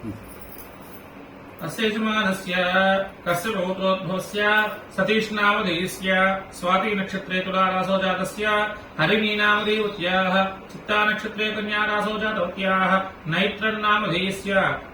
अस्य यजमानस्य कस्य पौत्रोद्भवस्य सतीष्नामधेयस्य स्वाति नक्षत्रे तुलारासो जातस्य हरिणीनामधेयवत्याः चित्ता नक्षत्रे कन्यारासो जातवत्याः नैत्रन्नामधेयस्य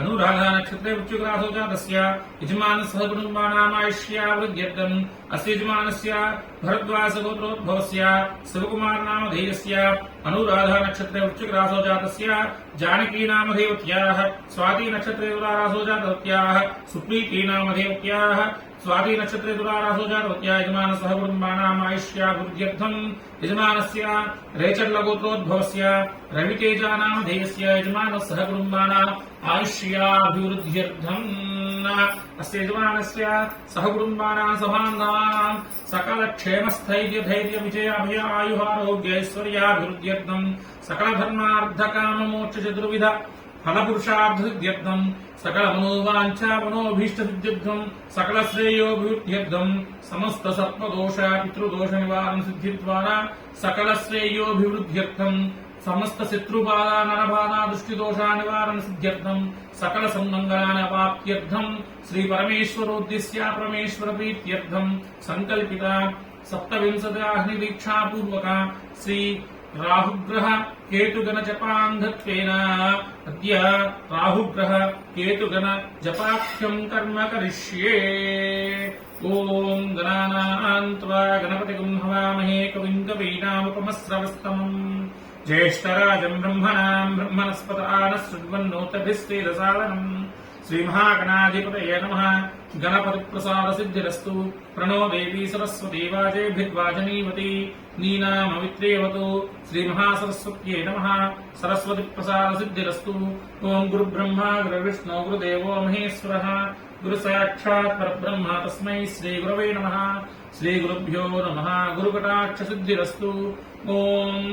अनुराधा नक्षत्रे वृश्चिकरासो जातस्य यजमानसह कुटुम्बानामायुष्यावृद्ध्यर्थम् अस्य यजमानस्य भरद्वाजगोत्रोद्भवस्य शिवकुमारनामधेयस्य अनुराधा नक्षत्रे वृश्चिकरासो जातस्य जानकीनामधेयवत्याः स्वाति नक्षत्रे तुलारासो जातवत्याः सुप्रीतीनामधेयवत्याः स्वाति नक्षत्रे तुलारासो जातवत्या यजमानसह कुटुम्बानामायुष्याभिवृद्ध्यर्थम् यजमानस्य रेचर्लगोत्रोद्भवस्य रवितेजानामधेयस्य यजमानसह कुटुम्बानाम् आयुष्याभिवृद्ध्यर्थम् अस्य यजमानस्य सहकुटुम्बानां सभान्धानां सकलक्षेमस्थैर्यधैर्यविजयाभय आयुरारोग्यैश्वर्याभिवृद्ध्यर्थम् सकलधर्मार्थकाममोक्षचतुर्विध फलपुरुषार्थसिद्ध्यर्थम् सकलमनोवाञ्छा मनोभीष्टसिद्ध्यर्थम् सकलश्रेयोभिवृद्ध्यर्थम् समस्त सर्पदोष पितृदोष निवारण सिद्धिद्वारा सकलश्रेयोभिवृद्ध्यर्थम् समस्त शत्रुबाधा नरबाधा दृष्टिदोषा निवारण सिद्ध्यर्थम् सकल सम्मङ्गलानवाप्त्यर्थम् श्री परमेश्वरोद्देश्य परमेश्वर प्रीत्यर्थम् संकल्पिता सप्तविंशतिदीक्षा पूर्वक श्री राहुग्रह केतुगण जपांगत्वेन अद्य राहुग्रह केतुगण जपाख्यम् कर्म करिष्ये। ओम गणानां त्वा गणपतिगुं हवामहे कविं कवीनामुपमस्रवस्तमम् ज्येष्ठराजम् ब्रह्मणाम् ब्रह्मणस्पत आनश्रुण्वन्नोतभिस्तेजसादनम् श्रीमहागणाधिपतये नमः। गणपतिप्रसादसिद्धिरस्तु। प्रणो देवी सरस्वती वाजेभिर्वाजनीवती नीनामवित्रेवतु। श्रीमहासरस्वत्यै नमः। सरस्वतीप्रसादसिद्धिरस्तु। ओम् गुरुब्रह्मा गुरुविष्णु गुरुदेवो महेश्वरः गुरुसाक्षात् परब्रह्म तस्मै श्रीगुरवे नमः। श्रीगुरुभ्यो नमः। गुरुकटाक्षसिद्धिरस्तु। ओम्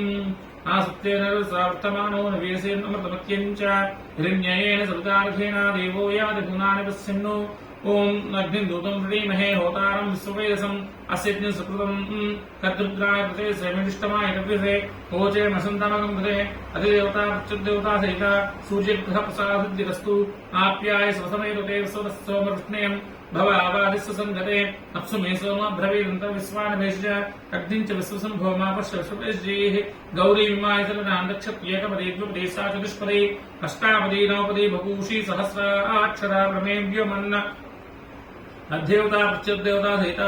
आसुप्तेन वर्तमानो नवेसेन अमृतमत्यञ्च हिरण्ययेन सवितार्घेण देवो याति भुवनानि पश्यन्नु। ओम् अग्निदूतं वृणीमहे होतारं विश्ववेदसम् अस्य सुकृतम् कद्रुद्राय प्रते श्रेमिष्टमाय कव्यसे ओचे मसन्तमकं कृते अधिदेवता प्रत्युदेवता सहित सूर्यग्रह प्रसादसिद्धिरस्तु। आप्याय स्वसमेतते सोमवृष्णेयम् भव आवादिस्य सङ्गते अप्सु मे सोम ब्रवीदन्त विश्वानभेष अग्निञ्च विश्वसम्भोमा पश्य विश्ववेश्यैः गौरी विमायतलनां दक्षत्येकपदे द्विपदे सा चतुष्पदे अष्टापदे नवपदे बभूषी सहस्राक्षरा प्रमेव्यमन्न अध्येवता प्रत्युदेवता सहित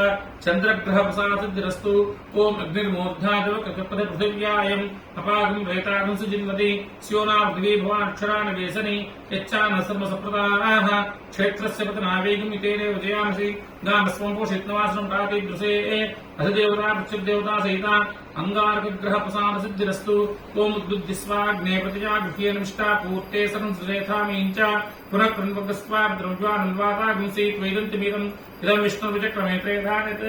चंद्रग्रह प्रसादसिद्धिरस्तु। ओम अग्निर्मूर्धादिवकल्पते पृथिव्यायम् अपागम् प्रेतागम् सुजिन्वति स्योना पृथिवी भवानक्षराणि वेसनि यच्चान सर्वसप्रदाः क्षेत्रस्य पतनावेगम् इतेनेव जयामसि गामस्वं पोषित्नवासनं प्रातिदृशे अधिदेवता प्रत्युदेवता सहित अंगारकग्रह प्रसादसिद्धिरस्तु। ओम उद्युद्धिस्वाग्ने प्रतिजा गृह्येन मिष्टा पूर्ते सरं सुरेथामीञ्च पुनः कृण्वकस्वा द्रव्यानन्वातागुंसि त्वैदन्तिमीदम् इदं विष्णुर्विचक्रमे त्रेधानिते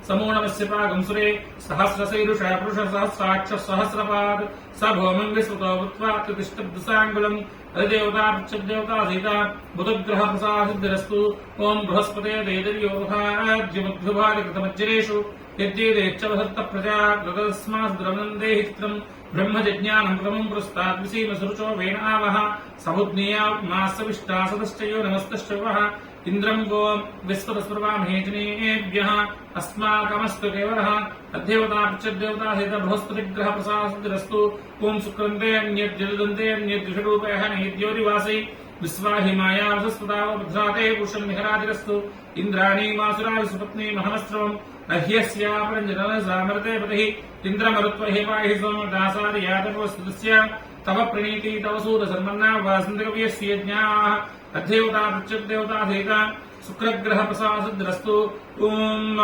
समूणमस्य पागं सुरे सहस्रशैरुषः पुरुषसहस्राक्ष सहस्रपाद स भौमं विश्रुतो भूत्वा तिष्ठद्दशाङ्गुलम् अधिदेवता प्रत्यदेवता सहित बुधग्रह प्रसादसिद्धिरस्तु। ओम बृहस्पते देदर्योभाज्यमध्युभारिकृतमज्जरेषु यद्येदेच्छवसत्त प्रजा गतस्माद्रवनन्देहि चित्रम् ब्रह्मजज्ञानम् क्रमम् पुरस्तात् विसीम सुरुचो वेनावः समुद्नीया मासविष्टा सदश्चयो नमस्तश्च वः इन्द्रम् गो विश्वतस्प्रभामहे जनेभ्यः अस्माकमस्तु केवलः अध्येवता प्रत्यदेवता सहित बृहस्पतिग्रह प्रसादसिद्धिरस्तु। ओम् शुक्रन्ते अन्यद्युदन्ते अन्यद्विषरूपेः नैद्योरिवासै विश्वाहि माया वसस्पताव भद्राते पुरुषम् निहरादिरस्तु। इन्द्राणी मासुरा सुपत्नी महमस्त्रवम् अह्यस्यापरञ्जनः सामर्ते पतिः इन्द्रमरुत्व हे पाहि सोमदासादियातपवस्तुतस्य तव प्रणीति तव सूदसन्मन्ना वासन्तकव्यस्य यज्ञाः अध्येवता प्रत्यदेवता सहित शुक्रग्रह प्रसादसिद्धिरस्तु। ओम्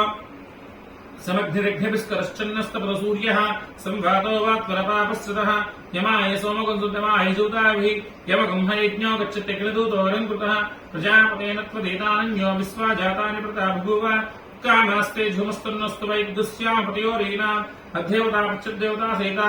समग्निरग्निभिस्करश्चन्नस्तपदसूर्यः संघातो वात्परपापस्थितः यमाय सोमगुंसुतमाय सूताभिः यमगुंहयज्ञो गच्छते किलदूतो वरङ्कृतः प्रजापतेन त्वदेतानन्यो विश्वा जातानि प्रता बभूव कामास्ते झुमस्तन्नस्तु वैद्युस्यामपतियोरीनाम् अध्येवता प्रत्यदेवता सहित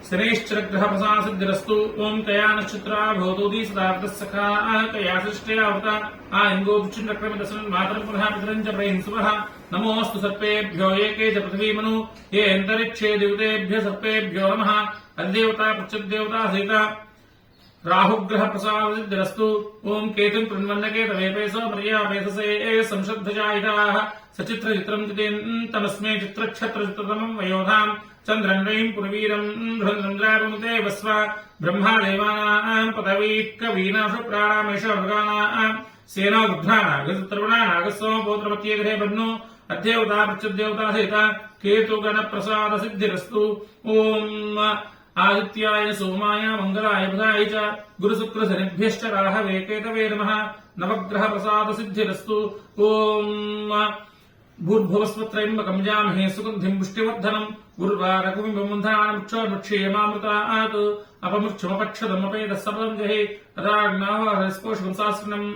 शनैश्चरग्रह प्रसादसिद्धिरस्तु। ओम् कया नक्षत्रा भवतोदी सदार्थसखा कया सृष्टयावता आयङ्गो वृक्षक्रमिदसन् मातरं पुनः पितरं च प्रहिंसुवः नमोऽस्तु सर्पेभ्यो एके च पृथिवीमनु ये अन्तरिक्षे दिवतेभ्य सर्पेभ्यो नमः। अधिदेवता प्रत्यदेवता सहित राहुग्रह प्रसाद सिद्धिरस्तु ओम केतुं कृण्वन्नकेतवेपेसो मर्यापेससे संशद्धजायिताः सचित्र चित्रं तमस्मै चित्रक्षत्रचित्रतमं वयोधाम् चन्द्रं रैं पुरवीरं धृन्द्रारुनुते वस्व ब्रह्मादेवानां पदवीः कवीनाशु प्राणामेष मृगाणाम् सेनो वृद्धानागसोमपोत्रपत्ये गृहे बन्नो अध्यवता प्रत्युद्यवता सहिता केतुगणप्रसाद सिद्धिरस्तु ओम आदित्याय सोमाय मंगलाय बुधाय च गुरुशुक्रशनिभ्यश्च राहवे केतवे नमः नवग्रह प्रसाद सिद्धिरस्तु ओम भूर्भुवस्वत्रयम्बकं जामहे सुगन्धिं पुष्टिवर्धनम् उर्वारकुमिबन्धानमुक्षोर्मुक्षीयमामृतात् अपमुक्षमपक्षदमपेदः सपदं जहे राग्नावहस्पोषवंसास्त्रनम्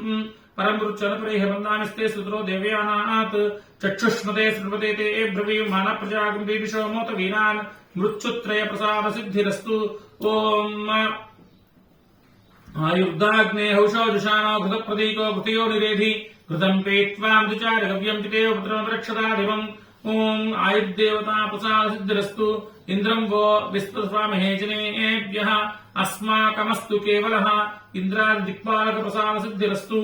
परमरुच्चनपरेह वन्दामिस्ते सुतरो देवयानात् चक्षुष्मते स्मृपते ते ब्रवीमानः प्रजागं देविशो मोत वीरान् मृत्युत्रय प्रसाद सिद्धिरस्तु ओम आयुर्दाग्नेहौषो जुषाणो घृतप्रदीको घृतयो निरेधि घृतं पेत्वामृचारगव्यं चितेव पुत्रमरक्षतादिवम् ओम आयुर्देवता प्रसाद सिद्धिरस्तु इन्द्रं वो विस्पस्वामहे जनेभ्यः अस्माकमस्तु केवलः इन्द्रादिक्पालक प्रसाद सिद्धिरस्तु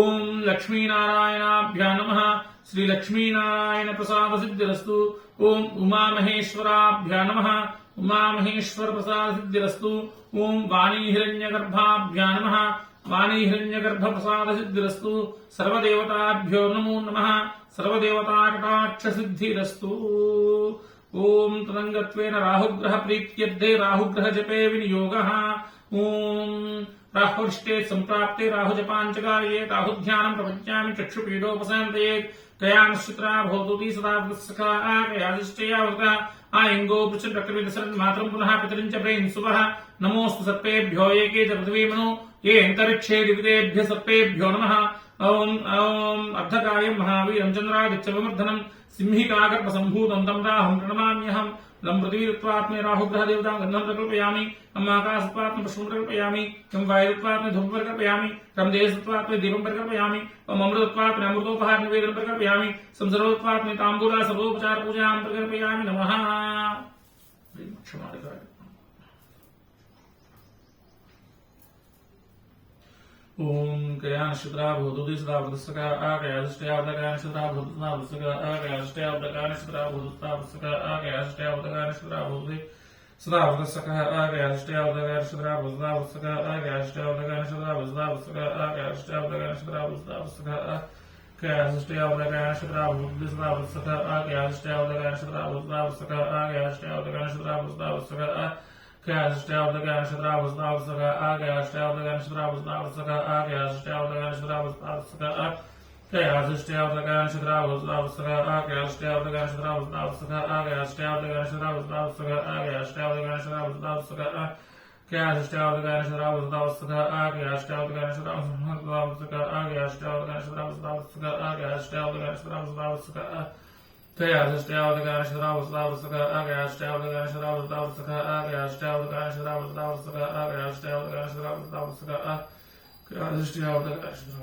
ओम लक्ष्मीनारायणाभ्यां नमः श्री लक्ष्मीनारायण प्रसाद सिद्धिरस्तु ओम उमामहेश्वराभ्यां नमः उमामहेश्वर प्रसाद सिद्धिरस्तु ओम वाणी हिरण्यगर्भाभ्यां नमः वाणी हिरण्यगर्भ प्रसाद सिद्धिरस्तु सर्वदेवताभ्यो नमो नमः सर्वदेवता कटाक्ष सिद्धिरस्तु ओम तदंगत्वेन राहुग्रह प्रीत्यर्थे राहुग्रह जपे विनियोगः ओम राहुरिष्टे संप्राप्ते राहुजपाञ्चकार्ये राहुध्यानं प्रपञ्चामि चक्षुपीडोपशान्तयेत् कयानश्चित्रा भवतुति सदा वत्सखा कयादिष्टयावृता आयङ्गो पृच्छन्रक्तविदसरन् मातरं पुनः पितरं च प्रेन्सुवः नमोऽस्तु सर्पेभ्यो एके च पृथिवीमनो ये अन्तरिक्षे दिवितेभ्य सर्पेभ्यो नमः ओम ओम अर्धकायं महावीरं चन्द्रादित्यविमर्दनं सिंहिकागर्भसम्भूतं तं राहुं प्रणमाम्यहम् लं पृथिवीत्वात्मे राहुग्रह देवतां गन्धं प्रकल्पयामि अम् आकाशत्वात्मे पुष्पं प्रकल्पयामि तं वायुत्वात्मे धूपं प्रकल्पयामि तं देशत्वात्मे दीपं प्रकल्पयामि तं अमृतत्वात्मे अमृतोपहार निवेदनं प्रकल्पयामि तं सर्वत्वात्मे ताम्बूला सर्वोपचार पूजां प्रकल्पयामि नमः ओम कयानश्चित्रा भूतुति सदा वृत्सका आकयादिष्टयावदकानश्चित्रा भूतुता वृत्सका आकयादिष्टयावदकानश्चित्रा भूतुता वृत्सका आकयादिष्टयावदकानश्चित्रा भूतुति सदा वृत्सका आकयादिष्टयावदकानश्चित्रा भूतुता वृत्सका आकयादिष्टयावदकानश्चित्रा भूतुता वृत्सका आकयादिष्टयावदकानश्चित्रा भूतुता वृत्सका आकयादिष्टयावदकानश्चित्रा भूतुति सदा वृत्सका आकयादिष्टयावदकानश्चित्रा भूतुता वृत्सका आकयादिष्टयावदकानश्चित्रा भूतुता वृत्सका Kayashtavdaganshidrabhusdavsaka Akayashtavdaganshidrabhusdavsaka Akayashtavdaganshidrabhusdavsaka Kayashtavdaganshidrabhusdavsaka Akayashtavdaganshidrabhusdavsaka Akayashtavdaganshidrabhusdavsaka Akayashtavdaganshidrabhusdavsaka Kayashtavdaganshidrabhusdavsaka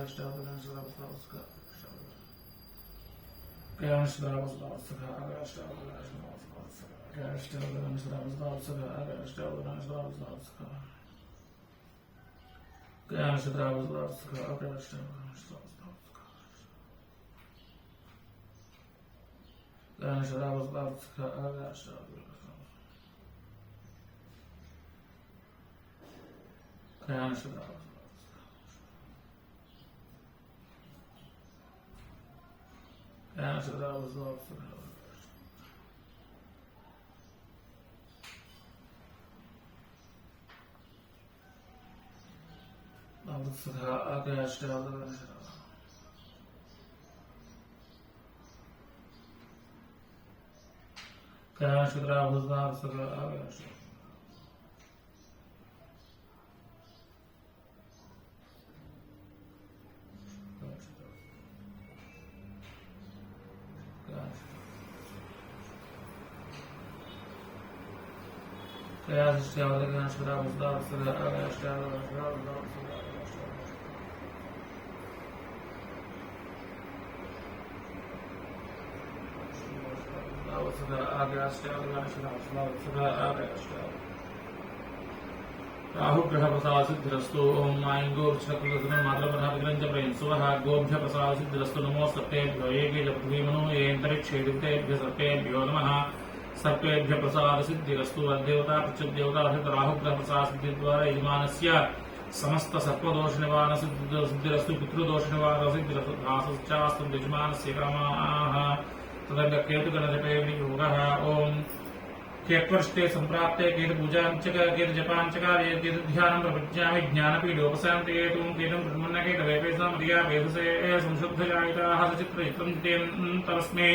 Akayashtavdaganshidrabhusdavsaka Akayashtavdaganshidrabhusdavsaka Akayashtavdaganshidrabhusdavsaka Kayashtavdaganshidrabhusdavsaka Akayashtavdaganshidrabhusdavsaka Akayashtavdaganshidrabhusdavsaka Akayashtavdaganshidrabhusdavsaka राहुग्रह प्रसाद सिद्धिरस्तु ओम आइंगो वृक्षप्रदर्शन मातृप्रधापितरं च प्रयंसुवः गोभ्य प्रसाद सिद्धिरस्तु नमो सर्पेभ्यो ये जपधीमनो ये अंतरिक्षे दिवतेभ्य सर्पेभ्यो नमः सर्पेभ्य प्रसाद सिद्धिरस्तु अदेवता प्रच्युदेवता राहुग्रह प्रसाद सिद्धि द्वारा यजमानस्य समस्त सर्पदोष निवारण सिद्धिरस्तु पितृदोष निवारण सिद्धिरस्तु यजमानस्य कामाः तदंग केतुगणजपे योगः ओम केत्वर्ष्टे संप्राप्ते केतुपूजाञ्चक केतुजपाञ्चकार्ये केतुध्यानं प्रपज्यामि ज्ञानपीडोपशान्तिहेतुं केतुं ब्रह्मण्यकेतवेपेसां रिया वेदसे संशुद्धजायिताः सचित्रचित्रं तस्मै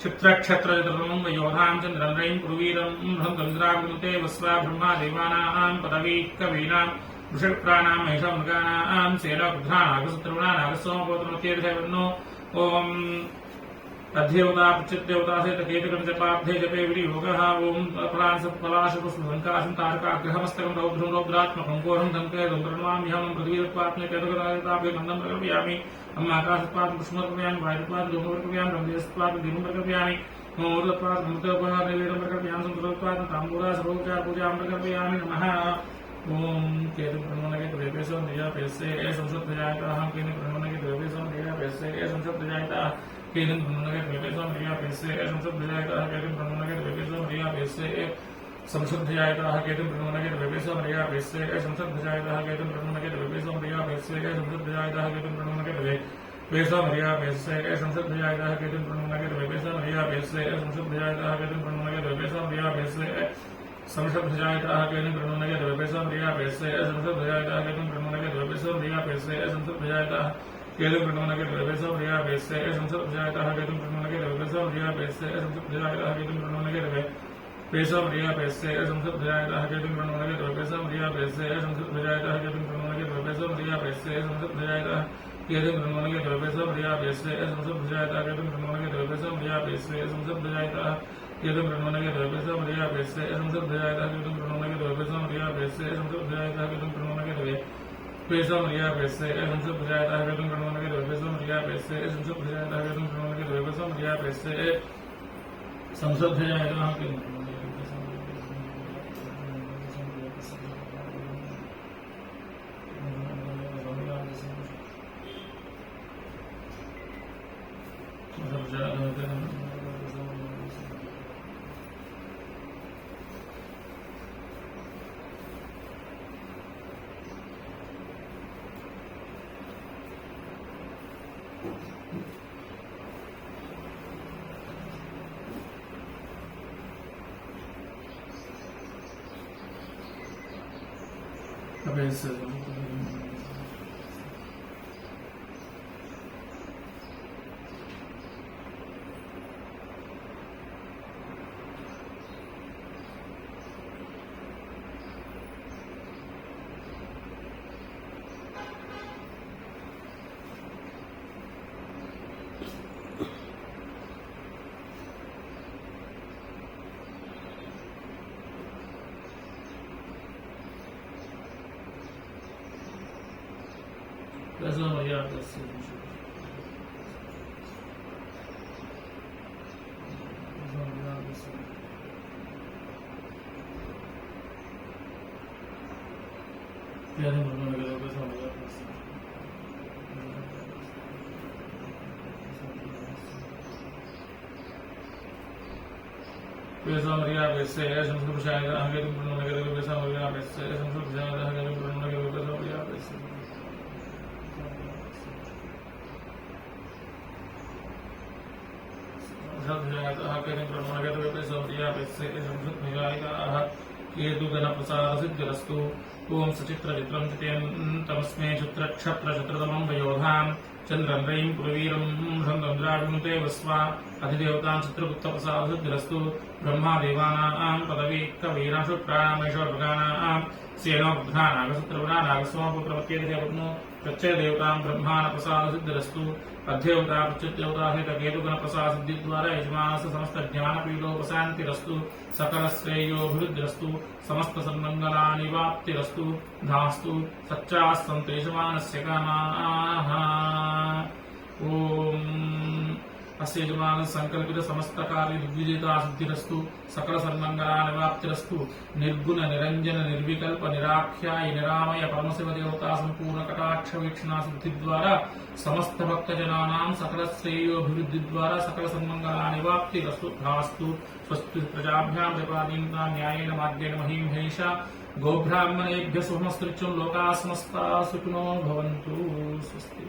चित्रक्षत्रचतुर्मं योधां चन्द्रं पुरवीरं बृहन्द्रन्द्राविनुते वस्वा ब्रह्मा देवानां पदवी कवीनां वृषप्राणां महिषमृगाणां सेनागुध्रानागसत्रवणानागसोमपोत्रमत्येर्धैवन्नो ओम अध्यवता प्रचिदेवता से केतुकं जपाब्धे जपे विनियोगः ओम पलाशपुष्पसंकाशं तारकाग्रहमस्तकं रौद्रं रौद्रात्मकं घोरं दन्ते दन्तर्नमाम्यहं पृथ्वीरत्वात्मे केतुकरायतापे मन्दं प्रकल्पयामि अम्माकाशत्वात् पुष्पमर्पयामि वायुत्वात् धूममर्पयामि ब्रह्मदेशत्वात् दीपं प्रकल्पयामि मोदत्वात् मृतत्वात् नैवेद्यं प्रकल्पयामि संतत्वात् ताम्बूला सर्वोपचार पूजां प्रकल्पयामि नमः ओम केतु ब्रह्मणगे द्वेपेशो निजापेसे ए संशुद्धजायताः केतु ब्रह्मणगे द्वेपेशो निजापेसे ए संशुद्धजायताः केतु ब्रह्मणगे द्वेपेशो निजापेसे ए संशुद्धजायताः केतु ब्रह्मणगे द्वेपेशो निजापेसे ए संशुद्धजायताः केतु ब्रह्मणगे द्वेपेशो निजापेसे ए संशुद्धजायताः केतु ब्रह्मणगे द्वेपेशो निजापेसे ए संशुद्धजायताः केतु ब्रह्मणगे द्वेपेशो निजापेसे ए संशुद्धजायताः केतु ब्रह्मणगे द्वेपेशो निजापेसे ए संशुद्धजायताः Ketu ब्रह्मणगे द्वेपेशो निजापेसे संशुद्धजायताः Ketu ब्रह्मणगे द्वेपेशो निजापेसे संशुद्धजायताः Ketu ब्रह्मणगे द्वेपेशो निजापेसे संशुद्धजायताः Ketu ब्रह्मणगे द्वेपेशो निजापेसे संशुद्धजायताः Ketu ब्रह्मणगे द्वेपेशो निजापेसे संशुद्धजायताः Ketu ब्रह्मणगे द्वेपेशो निजापेसे संशुद्धजायताः Ketu ब्रह्मणगे द्वेपेशो निजापेसे संशुद्धजायताः Ketu ब्रह्मणगे द्वेपेशो निजापेसे संशुद्धजायताः Ketu ब्रह्मणगे द्वेपेशो निजापेसे संशुद्धजायताः Ketu ब्रह्मणगे द्वेपेशो निजापेसे संशुद्धजायताः Ketu ब्रह्मणगे द्वेपेशो निजापेसे संशुद्धजायताः Ketu ब्रह्मणगे द्वेपेशो निजापेसे संशुद्धजायताः Ketu ब्रह्मणगे द्वेपेशो निजापेसे संशुद्धजायताः Ketu ब्रह्मणगे द्वेपेशो निजापेसे संशुद्धजायताः Ketu ब्रह्मणगे द्वेपेशो निजापेसे संशुद्धजायताः Ketu That's not my yard, that's it. Yeah, I think we're going to go with something like this. Based on the Yavis, as I'm going to say, I'm getting from the negative based on the Yavis, as I'm going to say, I'm getting from the negative based on the Yavis. केतुगणप्रसादसिद्धिरस्तु ओम सचित्रचित्रं तमस्मै चित्रक्षत्रचतुर्तमं वयोधां चन्द्रं रयिं पुरवीरं बृहन्द्रन्द्राविनुते वस्वा अधिदेवतां चित्रगुप्तप्रसादसिद्धिरस्तु ब्रह्मा देवानां पदवी कवीनां शुक्राणामेश्वरभगानां सेनोबुद्धानागसत्रवणानागसोमपुत्रवत्येतिदेवनो प्रत्ययदेवतां ब्रह्माणप्रसादसिद्धिरस्तु अध्यवता प्रच्युदेवता हेत केतुगणप्रसादसिद्धि द्वारा यजमानस्य समस्त ज्ञानपीडोपशान्तिरस्तु सकल श्रेयोभिवृद्धिरस्तु समस्त सन्मङ्गलानि वाप्तिरस्तु धास्तु सच्चास्तन्तेषमानस्य कामाः ओम अस्य यजमान संकल्पित समस्त कार्य दिग्विजयता सिद्धिरस्तु सकल सन्मंगला निवाप्तिरस्तु निर्गुण निरंजन निर्विकल्प निराख्याय निरामय परमशिव देवता संपूर्ण कटाक्ष वीक्षणा सिद्धि द्वारा समस्त भक्त जनानां सकल श्रेयोभिवृद्धि द्वारा सकल सन्मंगला निवाप्तिरस्तु भास्तु स्वस्ति प्रजाभ्यां विपादीनां न्यायेन मार्गेण महीमहेषा गोब्राह्मणेभ्यः शुभमस्तु लोकाः समस्ताः सुखिनो भवन्तु स्वस्ति।